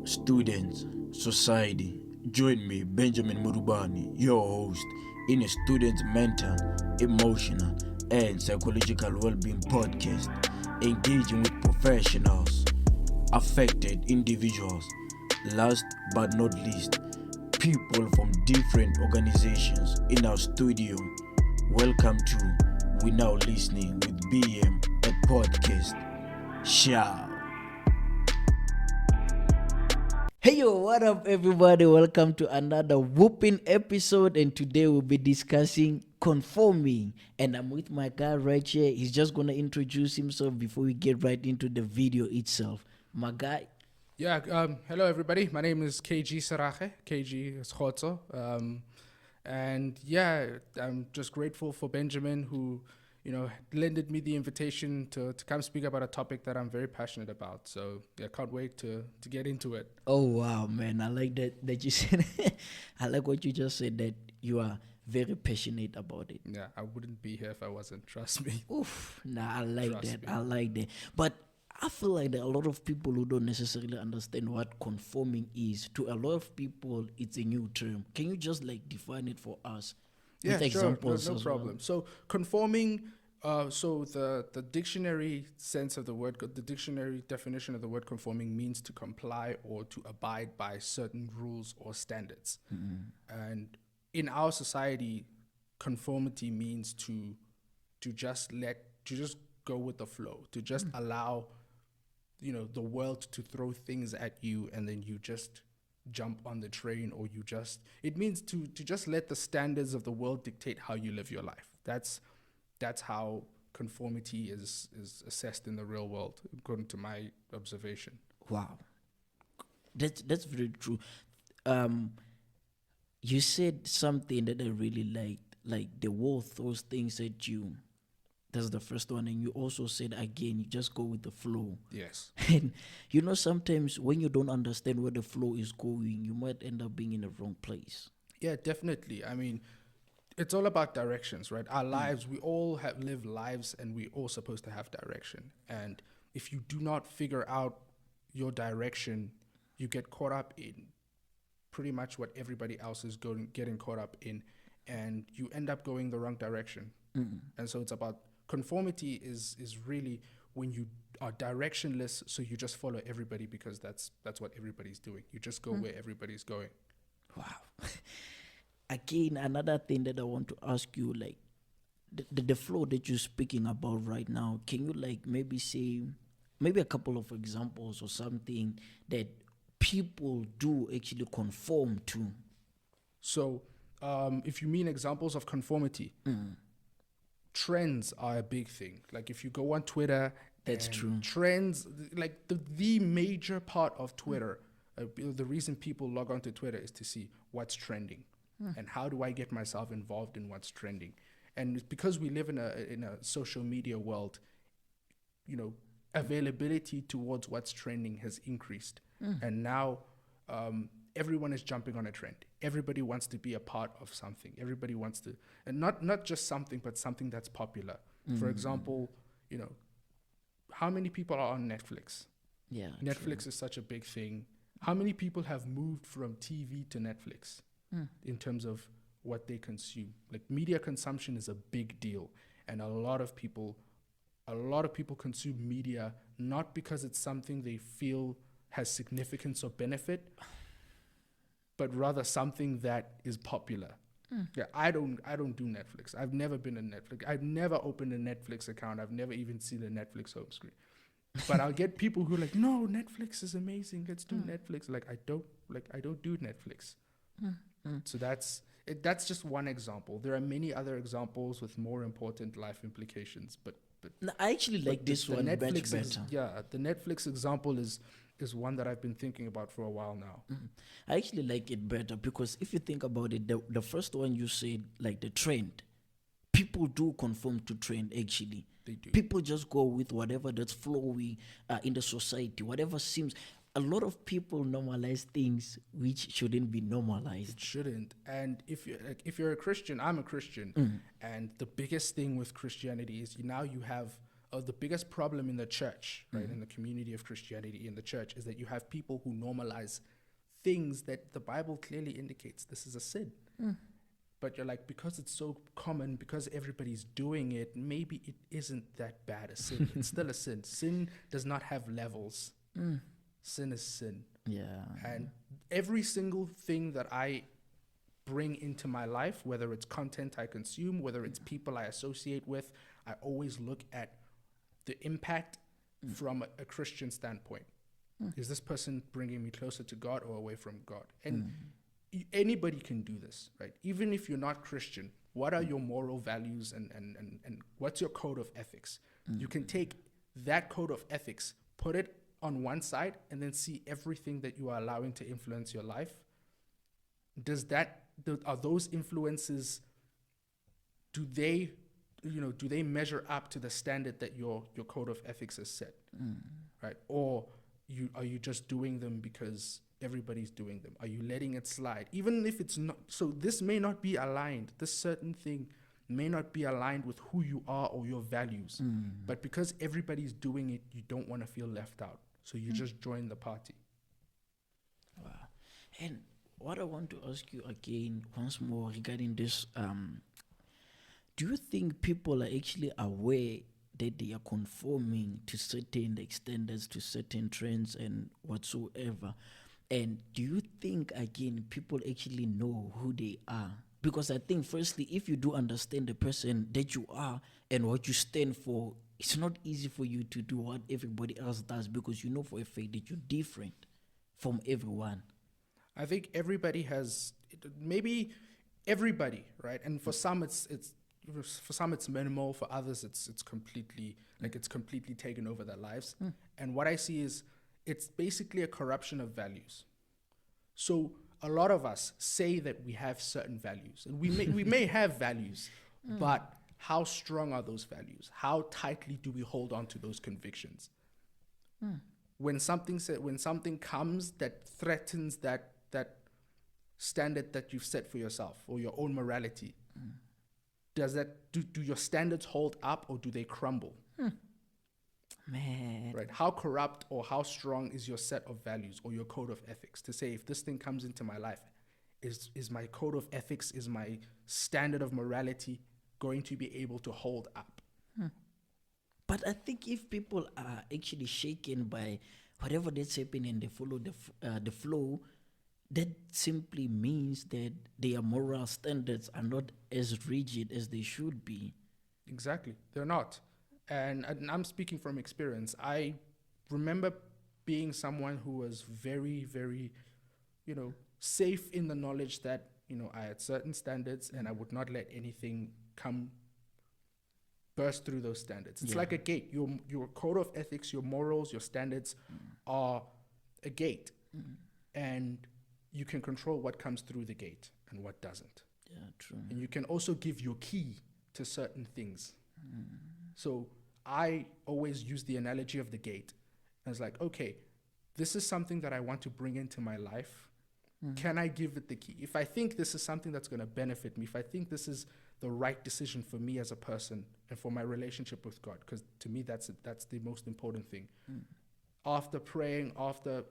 Students, society, join me, Benjamin Murubani, your host, in a student's mental, emotional, and psychological well-being podcast, engaging with professionals, affected individuals, last but not least, people from different organizations in our studio. Welcome to We Now Listening with BM, a podcast. Ciao. Hey yo, what up everybody? Welcome to another whooping episode, and today we'll be discussing conforming. And I'm with my guy right here. He's just gonna introduce himself before we get right into the video itself. My guy. Hello everybody. My name is KG Sarache. KG is Khotso. I'm just grateful for Benjamin who, lended me the invitation to come speak about a topic that I'm very passionate about. So yeah, can't wait to get into it. Oh wow, man! I like that you said. I like what you just said, that you are very passionate about it. Yeah, I wouldn't be here if I wasn't. Trust me. Oof, nah, I like Trust that. me. I like that. But I feel like there are a lot of people who don't necessarily understand what conforming is. To a lot of people, it's a new term. Can you just define it for us Yeah, with sure. examples? No as well? problem. So conforming. So the dictionary sense of the word, the dictionary definition of the word conforming means to comply or to abide by certain rules or standards. And in our society, conformity means to just go with the flow, to just allow, the world to throw things at you, and then you just jump on the train, or it means to just let the standards of the world dictate how you live your life. That's how conformity is assessed in the real world, according to my observation. Wow, that's very true. You said something that I really liked, like the world throws things at you. That's the first one. And you also said, again, you just go with the flow. Yes. And sometimes when you don't understand where the flow is going, you might end up being in the wrong place. Yeah, definitely. I mean, it's all about directions, right? Our lives, we all live lives, and we all supposed to have direction. And if you do not figure out your direction, you get caught up in pretty much what everybody else is getting caught up in, and you end up going the wrong direction. And so it's about conformity is really when you are directionless, so you just follow everybody because that's what everybody's doing. You just go where everybody's going. Wow. Again, another thing that I want to ask you, like the flow that you're speaking about right now, can you maybe say maybe a couple of examples or something that people do actually conform to? So if you mean examples of conformity, trends are a big thing. Like if you go on Twitter, That's true. Trends, like the major part of Twitter, the reason people log onto Twitter is to see what's trending and how do I get myself involved in what's trending. And it's because we live in a social media world, availability towards what's trending has increased. And now everyone is jumping on a trend. Everybody wants to be a part of something. Everybody wants to, and not just something, but something that's popular. For example, how many people are on Netflix? Yeah. Netflix is such a big thing. How many people have moved from TV to Netflix in terms of what they consume? Like media consumption is a big deal, and a lot of people consume media not because it's something they feel has significance or benefit, but rather something that is popular. Yeah, I don't do Netflix. I've never been on Netflix. I've never opened a Netflix account. I've never even seen a Netflix home screen. But I'll get people who are like, no, Netflix is amazing. Let's do Netflix. I don't do Netflix. So that's just one example. There are many other examples with more important life implications. But No, I actually like this one much better. The Netflix example is one that I've been thinking about for a while now. I actually like it better because if you think about it, the first one you said, like the trend, people do conform to trend actually. They do. People just go with whatever that's flowing in the society, whatever seems. A lot of people normalize things which shouldn't be normalized. It shouldn't. And if you're a Christian, I'm a Christian, and the biggest thing with Christianity is now you have the biggest problem in the church, right, in the community of Christianity in the church, is that you have people who normalize things that the Bible clearly indicates this is a sin. But you're like, because it's so common, because everybody's doing it, maybe it isn't that bad a sin. It's still a sin. Sin does not have levels. Sin is sin. Yeah. And every single thing that I bring into my life, whether it's content I consume, whether it's people I associate with, I always look at the impact from a Christian standpoint. Is this person bringing me closer to God or away from God? And anybody can do this, right? Even if you're not Christian, what are your moral values and what's your code of ethics? You can take that code of ethics, put it on one side, and then see everything that you are allowing to influence your life. Are those influences, do they measure up to the standard that your code of ethics has set, right? Or are you just doing them because everybody's doing them? Are you letting it slide? Even if it's not, so this may not be aligned, this certain thing may not be aligned with who you are or your values, but because everybody's doing it, you don't want to feel left out. So you just join the party. Wow. And what I want to ask you again, once more, regarding this, do you think people are actually aware that they are conforming to certain standards, to certain trends and whatsoever? And do you think, again, people actually know who they are? Because I think, firstly, if you do understand the person that you are and what you stand for, it's not easy for you to do what everybody else does, because you know for a fact that you're different from everyone. I think everybody has, maybe everybody, right? And for some it's minimal. For others, it's completely taken over their lives. And what I see is it's basically a corruption of values. So a lot of us say that we have certain values, and we may have values, but how strong are those values? How tightly do we hold on to those convictions? When something comes that threatens that standard that you've set for yourself or your own morality, do your standards hold up, or do they crumble? Man. Right? How corrupt or how strong is your set of values or your code of ethics to say, if this thing comes into my life, is my code of ethics, is my standard of morality going to be able to hold up? But I think if people are actually shaken by whatever that's happening and they follow the flow, that simply means that their moral standards are not as rigid as they should be. Exactly. They're not. And I'm speaking from experience. I remember being someone who was very, very, safe in the knowledge that, I had certain standards and I would not let anything burst through those standards. It's like a gate. Your code of ethics, your morals, your standards are a gate. And you can control what comes through the gate and what doesn't. Yeah, true. And you can also give your key to certain things. So I always use the analogy of the gate. I was like, okay, this is something that I want to bring into my life. Can I give it the key? If I think this is something that's going to benefit me, if I think this is the right decision for me as a person and for my relationship with God, because to me that's the most important thing. After praying, after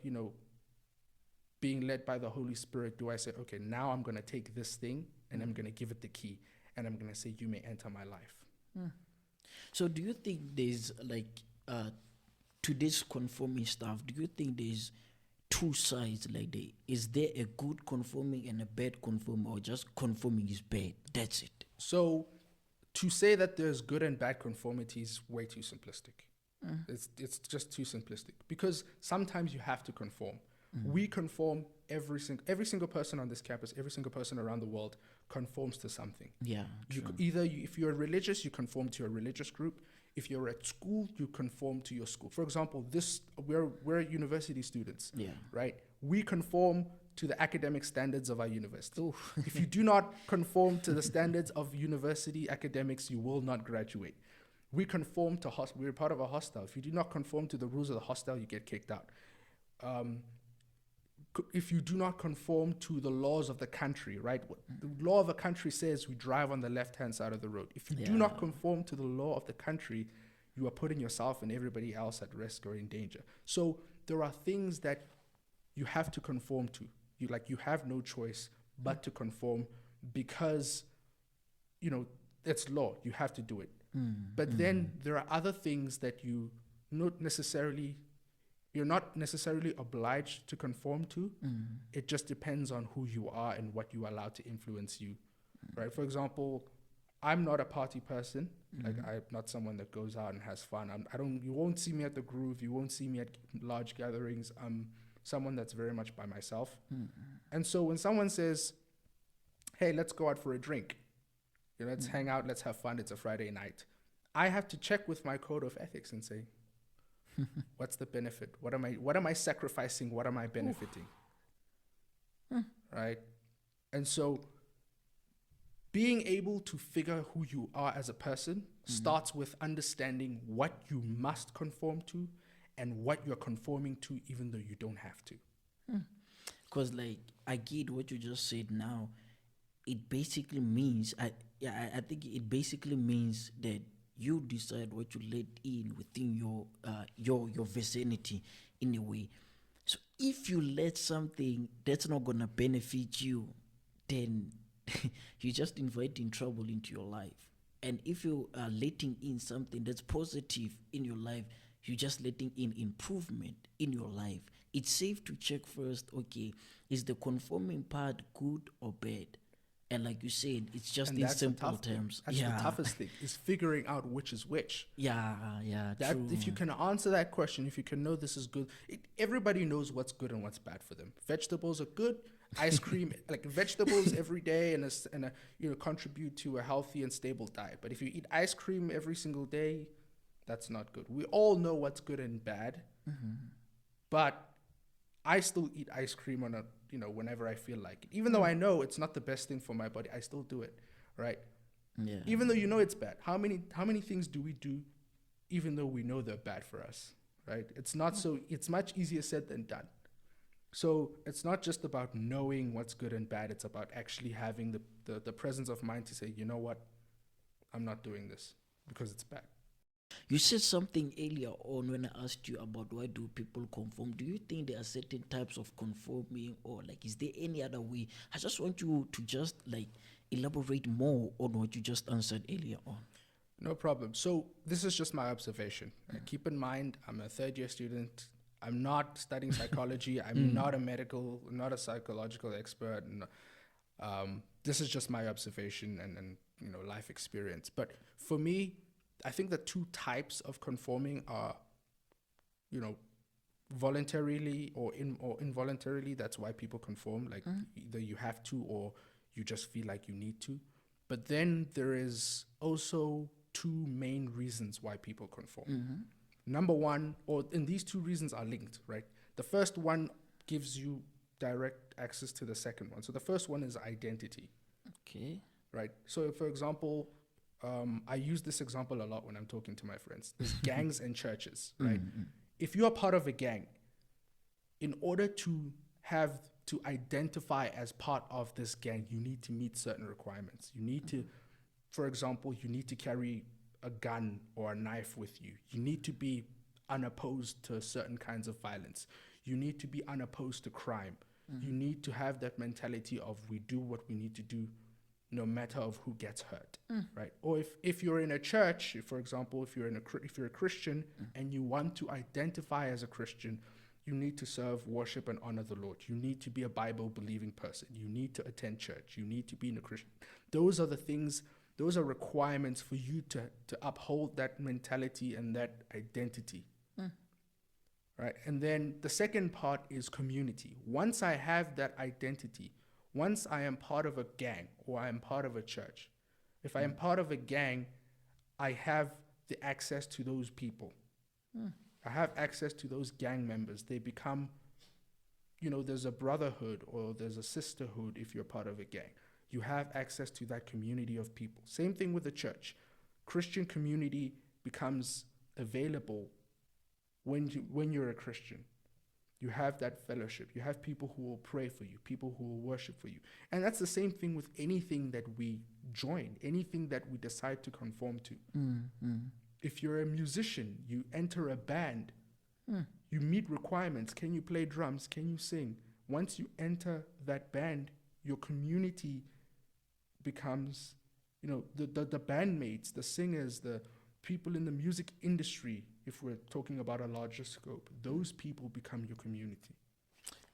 being led by the Holy Spirit, do I say, okay, now I'm going to take this thing and I'm going to give it the key and I'm going to say, you may enter my life. So do you think there's to this conforming stuff, do you think there's two sides? Is there a good conforming and a bad conforming, or just conforming is bad? That's it. So to say that there's good and bad conformity is way too simplistic. It's just too simplistic, because sometimes you have to conform. We conform. Every single person on this campus, every single person around the world conforms to something. Yeah. If you're religious, you conform to a religious group. If you're at school, you conform to your school. For example, we're university students, right? We conform to the academic standards of our university. If you do not conform to the standards of university academics, you will not graduate. We conform to we're part of a hostel. If you do not conform to the rules of the hostel, you get kicked out. If you do not conform to the laws of the country, right? What the law of a country says we drive on the left-hand side of the road. If you do not conform to the law of the country, you are putting yourself and everybody else at risk or in danger. So there are things that you have to conform to. You have no choice but to conform because, it's law. You have to do it. But then there are other things that you're not necessarily obliged to conform to. It just depends on who you are and what you allow to influence you, right? For example, I'm not a party person. Like, I'm not someone that goes out and has fun. You won't see me at the Groove. You won't see me at large gatherings. I'm someone that's very much by myself. And so when someone says, hey, let's go out for a drink, let's hang out, let's have fun, it's a Friday night, I have to check with my code of ethics and say, what's the benefit? What am I sacrificing? What am I benefiting? Right? And so being able to figure who you are as a person starts with understanding what you must conform to and what you're conforming to, even though you don't have to. Because, I get what you just said now. It basically means, I think it basically means that you decide what you let in within your vicinity in a way. So if you let something that's not gonna benefit you, then you're just inviting trouble into your life. And if you are letting in something that's positive in your life, you're just letting in improvement in your life. It's safe to check first, okay, is the conforming part good or bad? And like you said, it's just in simple terms. That's the toughest thing, is figuring out which is which. Yeah, true. If you can answer that question, if you can know this is good, everybody knows what's good and what's bad for them. Vegetables are good. Ice cream, like vegetables every day and contribute to a healthy and stable diet. But if you eat ice cream every single day, that's not good. We all know what's good and bad, but I still eat ice cream on whenever I feel like it. Even though I know it's not the best thing for my body, I still do it, right? Yeah. Even though it's bad. How many things do we do even though we know they're bad for us, right? It's much easier said than done. So it's not just about knowing what's good and bad. It's about actually having the presence of mind to say, you know what, I'm not doing this because it's bad. You said something earlier on when I asked you about why do people conform. Do you think there are certain types of conforming, or is there any other way? I just want you to just elaborate more on what you just answered earlier on. No problem. So this is just my observation. Keep in mind, I'm a third-year student. I'm not studying psychology. I'm not a psychological expert. This is just my observation and life experience. But for me, I think the two types of conforming are, voluntarily or involuntarily. That's why people conform. Either you have to or you just feel like you need to. But then there is also two main reasons why people conform. Number one, and these two reasons are linked, right? The first one gives you direct access to the second one. So the first one is identity. Okay. Right? So for example, I use this example a lot when I'm talking to my friends. There's gangs and churches, right? If you are part of a gang, in order to identify as part of this gang, you need to meet certain requirements. You need to, for example, you need to carry a gun or a knife with you. You need to be unopposed to certain kinds of violence. You need to be unopposed to crime. You need to have that mentality of we do what we need to do no matter of who gets hurt, right? Or if you're in a church, for example, if you're a Christian and you want to identify as a Christian, you need to serve, worship, and honor the Lord. You need to be a Bible-believing person. You need to attend church. You need to be in a Christian. Those are the things, those are requirements for you to uphold that mentality and that identity, right? And then the second part is community. Once I have that identity, once I am part of a gang or I am part of a church, if I am part of a gang, I have the access to those people. I have access to those gang members. They become, there's a brotherhood or there's a sisterhood if you're part of a gang. You have access to that community of people. Same thing with the church. Christian community becomes available when you're a Christian. You have that fellowship. You have people who will pray for you, people who will worship for you. And that's the same thing with anything that we join, anything that we decide to conform to. If you're a musician, you enter a band, you meet requirements. Can you play drums? Can you sing? Once you enter that band, your community becomes, the bandmates, the singers, the people in the music industry, if we're talking about a larger scope, those people become your community.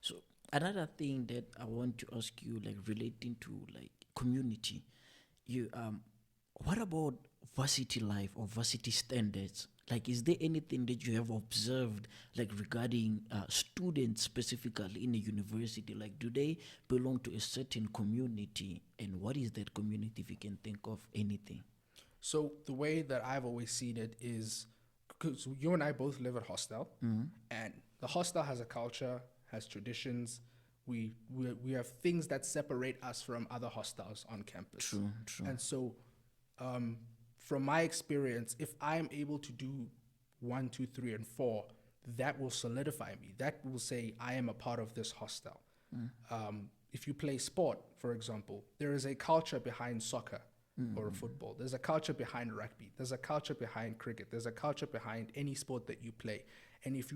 So another thing that I want to ask you, like relating to like community, what about varsity life or varsity standards? Like, is there anything that you have observed, like regarding students specifically in a university? Like, do they belong to a certain community, and what is that community? If you can think of anything. So the way that I've always seen it is, because you and I both live at hostel, and the hostel has a culture, has traditions. We have things that separate us from other hostels on campus. True. And so, from my experience, if I'm able to do 1, 2, 3, and 4, that will solidify me. That will say I am a part of this hostel. If you play sport, for example, there is a culture behind soccer or football. There's a culture behind rugby. There's a culture behind cricket. There's a culture behind any sport that you play. And if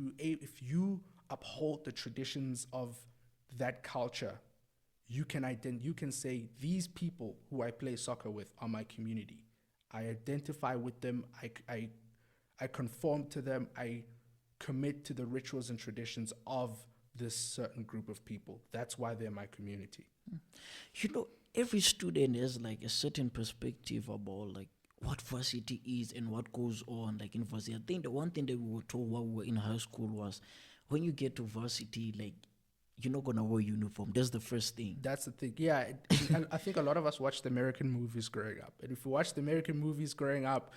you uphold the traditions of that culture, you can say, these people who I play soccer with are my community. I identify with them. I conform to them. I commit to the rituals and traditions of this certain group of people. That's why they're my community. Every student has like a certain perspective about like what varsity is and what goes on like in varsity. I think the one thing that we were told while we were in high school was, when you get to varsity, like, you're not gonna wear uniform. That's the first thing. That's the thing. Yeah, I think a lot of us watched American movies growing up. And if you watched American movies growing up,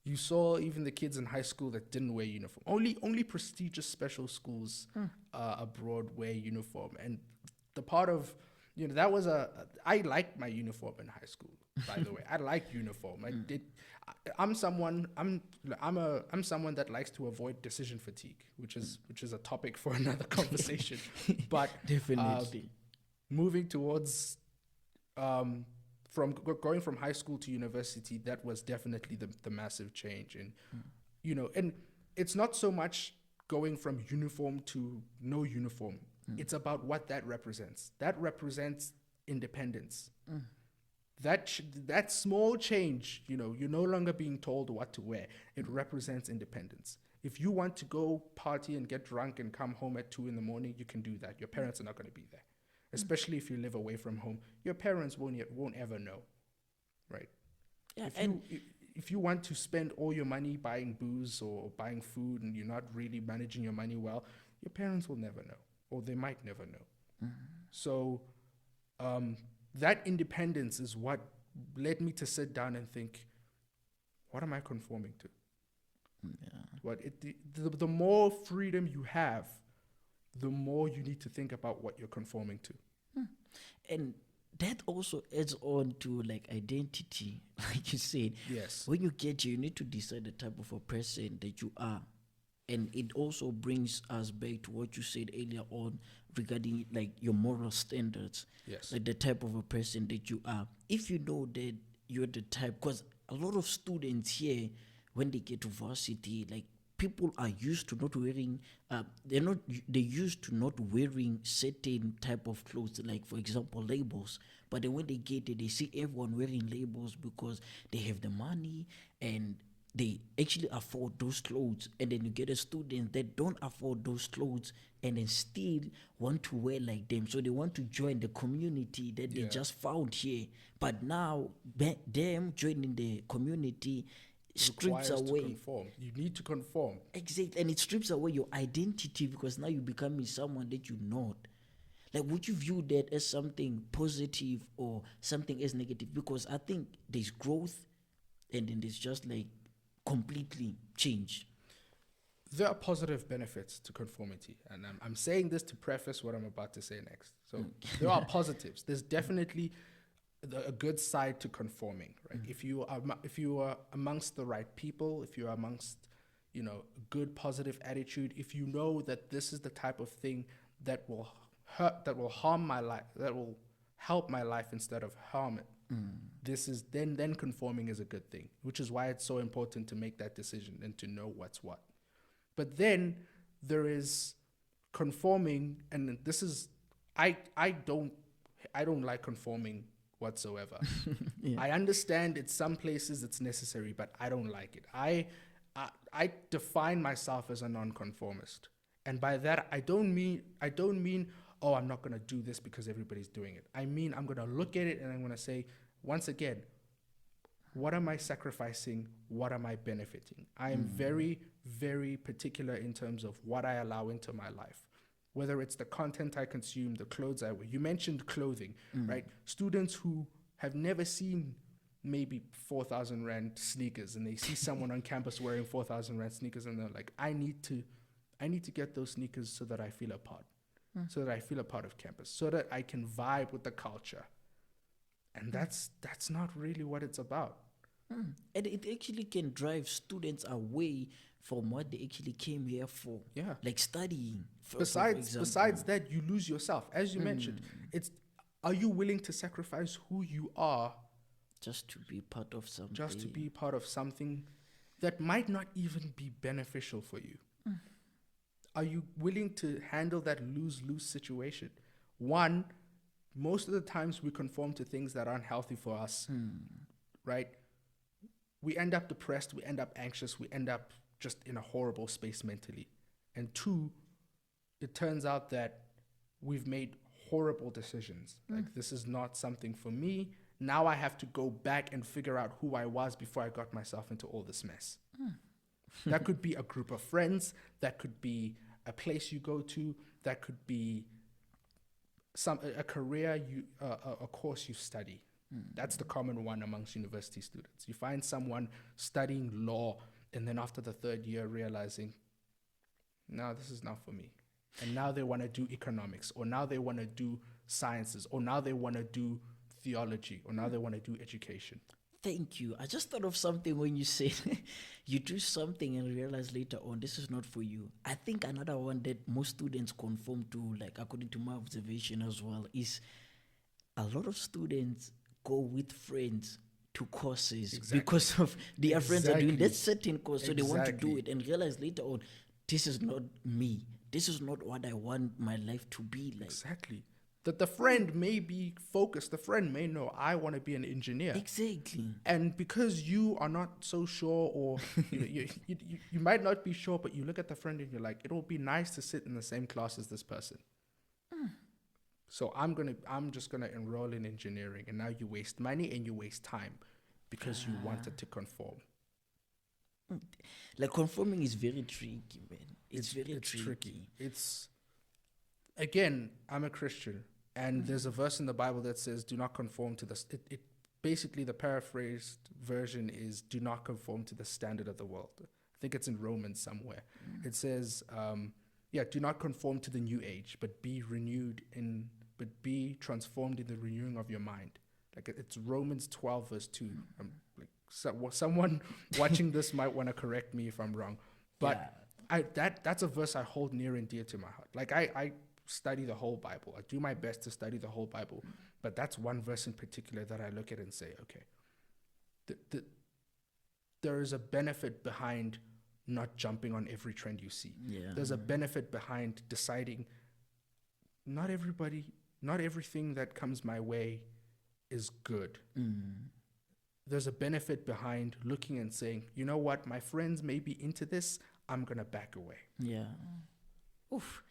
you saw even the kids in high school that didn't wear uniform. Only prestigious special schools abroad wear uniform. And the part of, that was I liked my uniform in high school, by the way. I like uniform. I'm someone that likes to avoid decision fatigue, which is a topic for another conversation. But Definitely. Moving towards from going from high school to university, that was definitely the massive change. And and it's not so much going from uniform to no uniform. It's about what that represents. That represents independence. That small change, you're no longer being told what to wear. It represents independence. If you want to go party and get drunk and come home at 2 a.m, you can do that. Your parents are not going to be there. Especially if you live away from home. Your parents won't ever know, right? Yeah, if you want to spend all your money buying booze or buying food and you're not really managing your money well, your parents will never know, or they might never know. So that independence is what led me to sit down and think, what am I conforming to? The more freedom you have, the more you need to think about what you're conforming to. And that also adds on to like identity, like you said. Yes. When you get here, you need to decide the type of a person that you are. And it also brings us back to what you said earlier on regarding like your moral standards. Yes. Like the type of a person that you are. If you know that you're the type, because a lot of students here, when they get to varsity, like people are used to not wearing, they're used to not wearing certain type of clothes, like for example, labels. But then when they get there, they see everyone wearing labels because they have the money and they actually afford those clothes. And then you get a student that don't afford those clothes and then still want to wear like them. So they want to join the community that they just found here. But now them joining the community strips away. To conform. You need to conform. Exactly. And it strips away your identity because now you're becoming someone that you're not. Like, would you view that as something positive or something as negative? Because I think there's growth and then there's just like completely change. There are positive benefits to conformity. And I'm saying this to preface what I'm about to say next. So there are positives. There's definitely a good side to conforming, right? If you are amongst the right people, if you're amongst, good positive attitude, if you know that this is the type of thing that will harm my life, that will help my life instead of harm it, This is then conforming is a good thing, which is why it's so important to make that decision and to know what's what. But then there is conforming, and this is I don't like conforming whatsoever. Yeah. I understand it's some places it's necessary, but I don't like it. I define myself as a nonconformist, and by that I don't mean oh, I'm not gonna do this because everybody's doing it. I mean I'm gonna look at it and I'm gonna say, once again, what am I sacrificing? What am I benefiting? I am very, very particular in terms of what I allow into my life. Whether it's the content I consume, the clothes I wear. You mentioned clothing, right? Students who have never seen maybe 4,000 Rand sneakers, and they see someone on campus wearing 4,000 Rand sneakers, and they're like, I need to get those sneakers so that I feel a part, so that I feel a part of campus, so that I can vibe with the culture. And that's not really what it's about. And it actually can drive students away from what they actually came here for. Yeah. Like studying. For Besides example. that, you lose yourself. As you mentioned, are you willing to sacrifice who you are Just to be part of something. just to be part of something that might not even be beneficial for you? Are you willing to handle that lose-lose situation? One, most of the times we conform to things that aren't healthy for us, right? We end up depressed, we end up anxious, we end up just in a horrible space mentally. And two, it turns out that we've made horrible decisions. Like, this is not something for me. Now I have to go back and figure out who I was before I got myself into all this mess. That could be a group of friends, that could be a place you go to, that could be a career, a course you study. That's the common one amongst university students. You find someone studying law, and then after the third year realizing, no, this is not for me. And now they want to do economics, or now they want to do sciences, or now they want to do theology, or now they want to do education. Thank you. I just thought of something when you said you do something and realize later on this is not for you. I think another one that most students conform to, like according to my observation as well, is a lot of students go with friends to courses because of their friends are doing that certain course, so they want to do it and realize later on, this is not me. This is not what I want my life to be like. Exactly. That the friend may be focused. The friend may know, I want to be an engineer. Exactly. And because you are not so sure, or you might not be sure, but you look at the friend and you're like, it will be nice to sit in the same class as this person. So I'm just gonna enroll in engineering, and now you waste money and you waste time because you wanted to conform. Like conforming is very tricky, man. It's very tricky. It's, again, I'm a Christian, and there's a verse in the Bible that says, "Do not conform to this." It basically, the paraphrased version is, "Do not conform to the standard of the world." I think it's in Romans somewhere. It says, "Do not conform to the new age, but be transformed in the renewing of your mind." Like, it's Romans 12 verse 2. Someone watching this might want to correct me if I'm wrong, but that's a verse I hold near and dear to my heart. Like, I study the whole Bible. I do my best to study the whole Bible, but that's one verse in particular that I look at and say, okay, there is a benefit behind not jumping on every trend you see. Yeah. There's a benefit behind deciding not everything that comes my way is good. There's a benefit behind looking and saying, you know what, my friends may be into this, I'm going to back away. Yeah. Oof.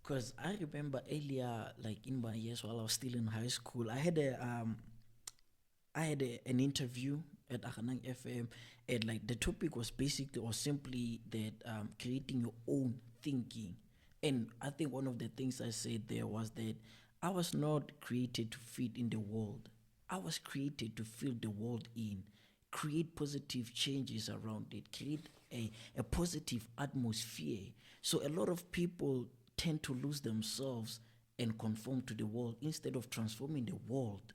Because I remember earlier, like in my years while I was still in high school, I had an interview at Akhanang FM, and like the topic was basically or simply that creating your own thinking. And I think one of the things I said there was that I was not created to fit in the world. I was created to fill the world in, create positive changes around it, create a positive atmosphere. So a lot of people tend to lose themselves and conform to the world instead of transforming the world.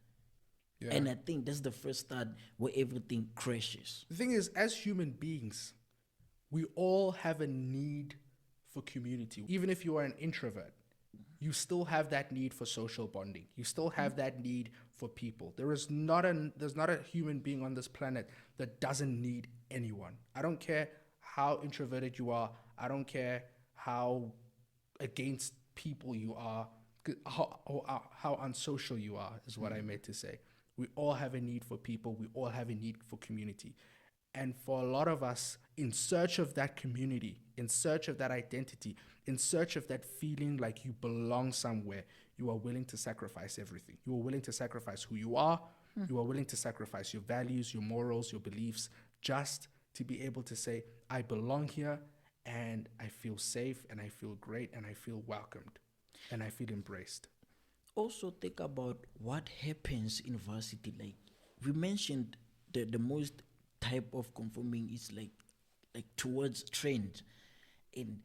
Yeah. And I think that's the first start where everything crashes. The thing is, as human beings, we all have a need for community. Even if you are an introvert, you still have that need for social bonding. You still have that need for people. There's not a human being on this planet that doesn't need anyone. I don't care how introverted you are. I don't care how against people you are, how unsocial you are, is what I meant to say. We all have a need for people. We all have a need for community. And for a lot of us, in search of that community, in search of that identity, in search of that feeling like you belong somewhere, you are willing to sacrifice everything. You are willing to sacrifice who you are. You are willing to sacrifice your values, your morals, your beliefs, just to be able to say, I belong here, and I feel safe, and I feel great, and I feel welcomed, and I feel embraced. Also think about what happens in varsity. Like we mentioned, the most type of conforming is like towards trend. In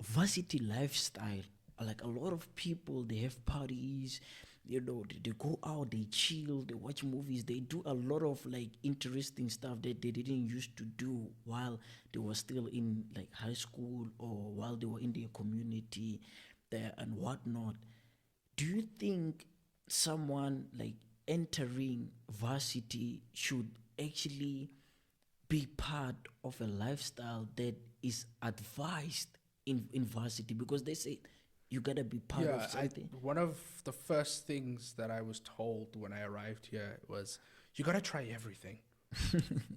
varsity lifestyle, like a lot of people, they have parties, they go out, they chill, they watch movies, they do a lot of like interesting stuff that they didn't used to do while they were still in like high school or while they were in their community there and whatnot. Do you think someone like entering varsity should actually be part of a lifestyle that is advised in varsity? Because they say you gotta be part of something. One of the first things that I was told when I arrived here was, you gotta try everything.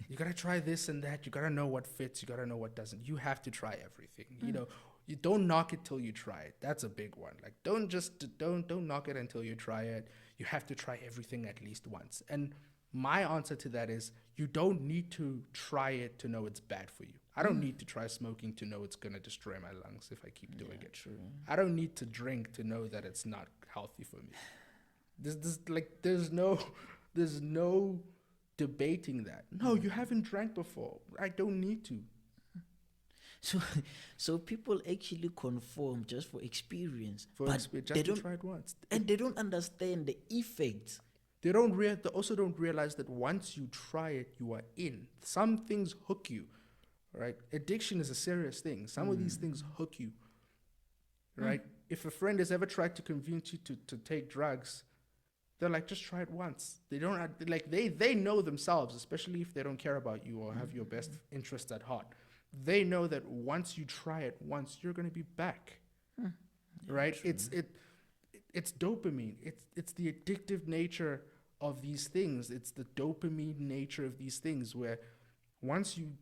You gotta try this and that. You gotta know what fits. You gotta know what doesn't. You have to try everything. You don't knock it till you try it. That's a big one. Like don't knock it until you try it. You have to try everything at least once. And my answer to that is, you don't need to try it to know it's bad for you. I don't need to try smoking to know it's gonna destroy my lungs if I keep doing it. True. I don't need to drink to know that it's not healthy for me. There's no debating that. No, you haven't drank before. I don't need to. So people actually conform just for experience, Just to try it once. and they don't understand the effects. They also don't realize that once you try it, you are in. Some things hook you, right? Addiction is a serious thing. Some of these things hook you, right? If a friend has ever tried to convince you to take drugs, they're like, just try it once. They don't they know themselves, especially if they don't care about you or have your best interest at heart. They know that once you try it once, you're going to be back, right? True. It's dopamine. It's the addictive nature of these things. It's the dopamine nature of these things, where once you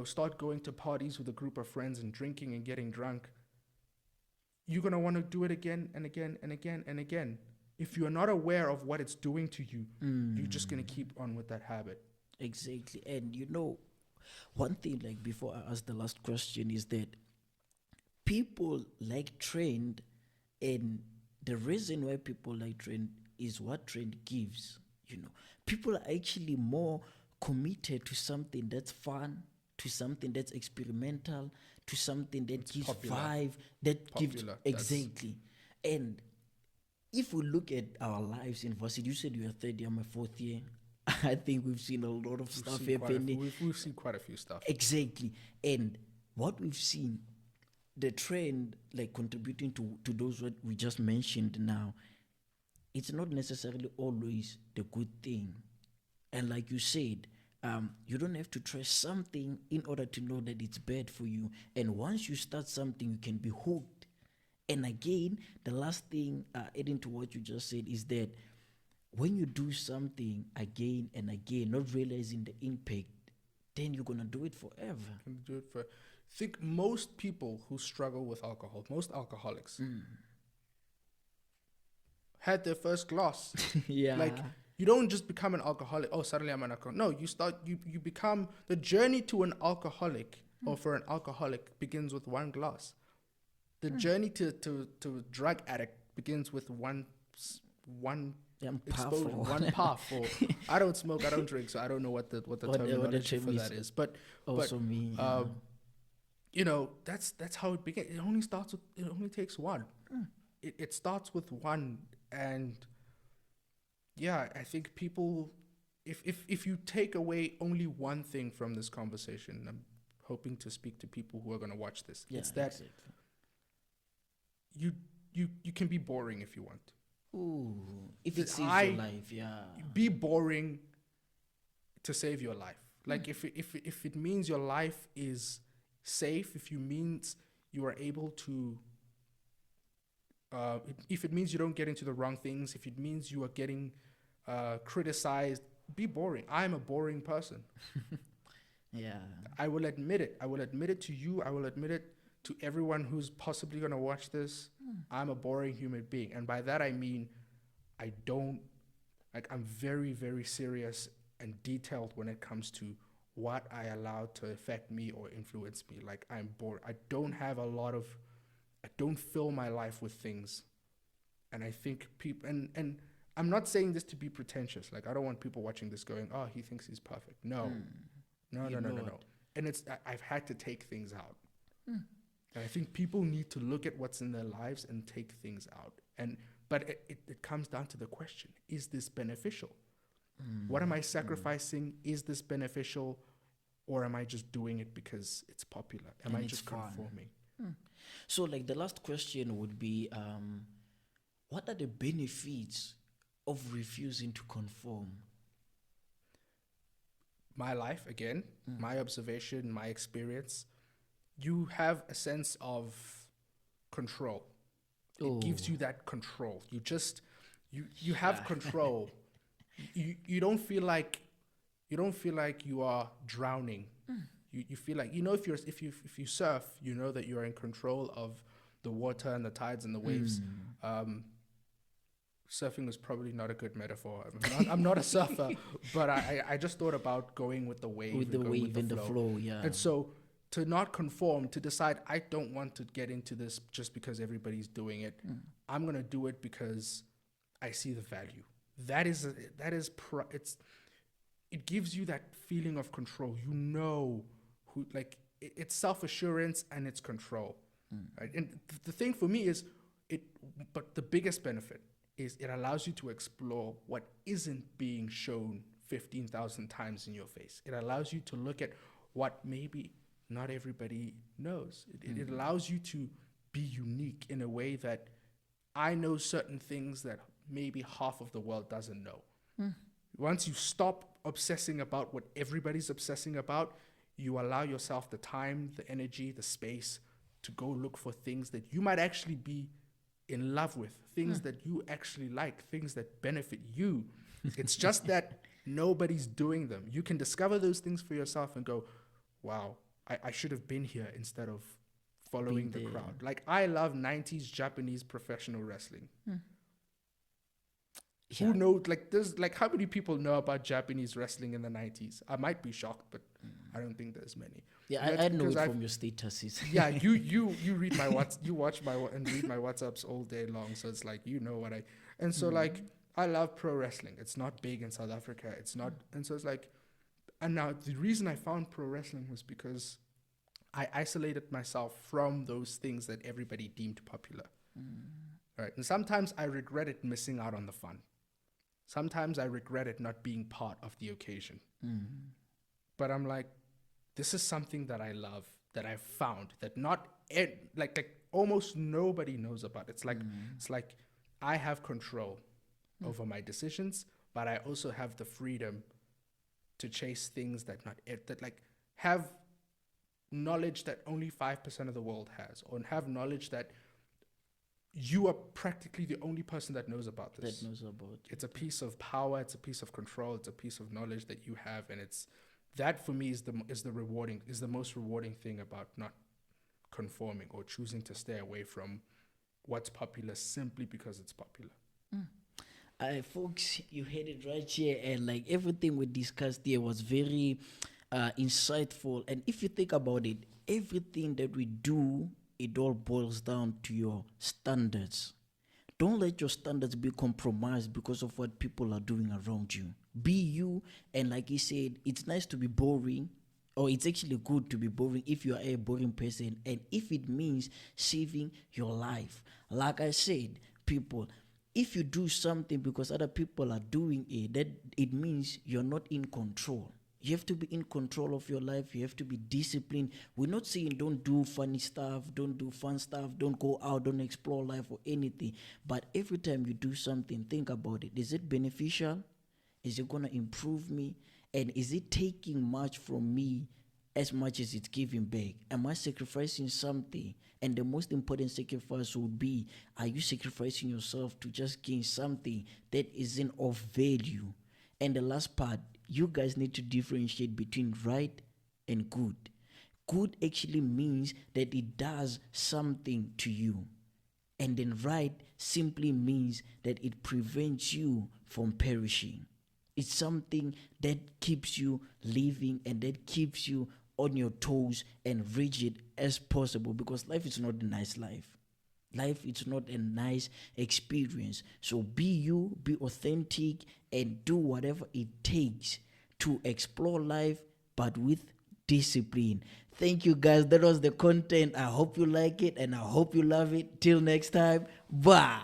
start going to parties with a group of friends and drinking and getting drunk, you're going to want to do it again and again and again and again. If you're not aware of what it's doing to you, you're just going to keep on with that habit. Exactly. And one thing, like before I ask the last question, is that people like trend, and the reason why people like trend is what trend gives. People are actually more committed to something that's fun, to something that's experimental, to something that It's gives popular. vibe, that gives Popular, exactly. And if we look at our lives in varsity, you said you are third year, I'm a fourth year. I think we've seen a lot of stuff happening. We've seen quite a few stuff. Exactly. And what we've seen, the trend, like contributing to those what we just mentioned now, it's not necessarily always the good thing. And like you said, you don't have to try something in order to know that it's bad for you. And once you start something, you can be hooked. And again, the last thing, adding to what you just said, is that when you do something again and again, not realizing the impact, then you're going to do it forever. Can do it for. Think most people who struggle with alcohol, most alcoholics, had their first glass. Yeah. Like, you don't just become an alcoholic. Oh, suddenly I'm an alcoholic. No, you become, the journey to an alcoholic or for an alcoholic begins with one glass. The journey to drug addict begins with one exposure, one puff. Or I don't smoke, I don't drink, so I don't know what the terminology for that is. But also me. that's how it begins. It only takes one. It starts with one, and yeah, I think people, if you take away only one thing from this conversation, I'm hoping to speak to people who are going to watch this. Yeah, it's that exactly. you can be boring if you want. Ooh, if it saves your life, yeah. Be boring to save your life. Like if it means your life is safe, if it means you are able to, if it means you don't get into the wrong things, if it means you are getting criticized, be boring. I'm a boring person. Yeah. I will admit it. I will admit it to you. I will admit it to everyone who's possibly going to watch this. I'm a boring human being. And by that I mean I'm very, very serious and detailed when it comes to what I allow to affect me or influence me. Like, I'm bored. I don't fill my life with things. And I think people, and I'm not saying this to be pretentious. Like, I don't want people watching this going, oh, he thinks he's perfect. No. No. And I've had to take things out. And I think people need to look at what's in their lives and take things out. But it comes down to the question, is this beneficial? What am I sacrificing? Is this beneficial? Or am I just doing it because it's popular? Am I just conforming? So, like, the last question would be, what are the benefits of refusing to conform? My life, again, my observation, my experience, you have a sense of control. It gives you that control. You have control. You don't feel like you are drowning. You feel like, if you surf, you know that you're in control of the water and the tides and the waves. Surfing is probably not a good metaphor. I'm not a surfer, but I just thought about going with the wave. With the wave and the flow, yeah. And so to not conform, to decide I don't want to get into this just because everybody's doing it. I'm going to do it because I see the value. It gives you that feeling of control. You know it's self-assurance and it's control. Right? And the thing for me is but the biggest benefit is it allows you to explore what isn't being shown 15,000 times in your face. It allows you to look at what maybe not everybody knows. It allows you to be unique in a way that I know certain things that maybe half of the world doesn't know. Once you stop obsessing about what everybody's obsessing about, you allow yourself the time, the energy, the space to go look for things that you might actually be in love with, things that you actually like, things that benefit you. It's just that nobody's doing them. You can discover those things for yourself and go, wow, I should have been here instead of following the crowd. Like, I love 90s Japanese professional wrestling. Who knows? Like, how many people know about Japanese wrestling in the 90s? I might be shocked, but I don't think there's many. Yeah, I know it from your statuses. Yeah, you read my you watch my and read my WhatsApps all day long, so it's like, you know what I. And so like, I love pro wrestling. It's not big in South Africa. It's not, and so it's like, and now the reason I found pro wrestling was because I isolated myself from those things that everybody deemed popular. Right, and sometimes I regretted missing out on the fun. Sometimes I regretted not being part of the occasion. But I'm like, this is something that I love, that I've found, that like almost nobody knows about. It's like I have control over my decisions, but I also have the freedom to chase things that have knowledge that only 5% of the world has, or have knowledge that you are practically the only person that knows about this. It's a piece of power, it's a piece of control, it's a piece of knowledge that you have, and that for me is the most rewarding thing about not conforming or choosing to stay away from what's popular simply because it's popular. Folks, you heard it right here, and like everything we discussed here was very insightful. And if you think about it, everything that we do, it all boils down to your standards. Don't let your standards be compromised because of what people are doing around you. Be you, and like he said, it's nice to be boring, or it's actually good to be boring if you are a boring person, and if it means saving your life. Like I said, people, if you do something because other people are doing it, that it means you're not in control. You have to be in control of your life. You have to be disciplined. We're not saying don't do funny stuff, don't do fun stuff, don't go out, don't explore life or anything. But every time you do something, think about it. Is it beneficial? Is it going to improve me? And is it taking much from me as much as it's giving back? Am I sacrificing something? And the most important sacrifice would be, are you sacrificing yourself to just gain something that isn't of value? And the last part, you guys need to differentiate between right and good. Good actually means that it does something to you. And then right simply means that it prevents you from perishing. It's something that keeps you living and that keeps you on your toes and rigid as possible, because life is not a nice life. Life is not a nice experience. So be you, be authentic, and do whatever it takes to explore life, but with discipline. Thank you, guys. That was the content. I hope you like it and I hope you love it. Till next time, bye.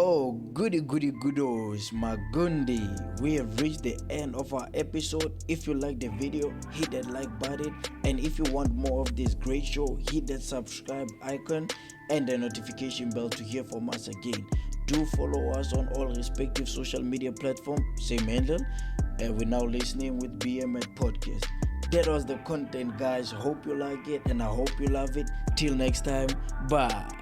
Oh, goody goodos, Magundi. We have reached the end of our episode. If you like the video, hit that like button. And if you want more of this great show, hit that subscribe icon and the notification bell to hear from us again. Do follow us on all respective social media platforms. Same handle. And we're now listening with BM at Podcast. That was the content, guys. Hope you like it and I hope you love it. Till next time, bye.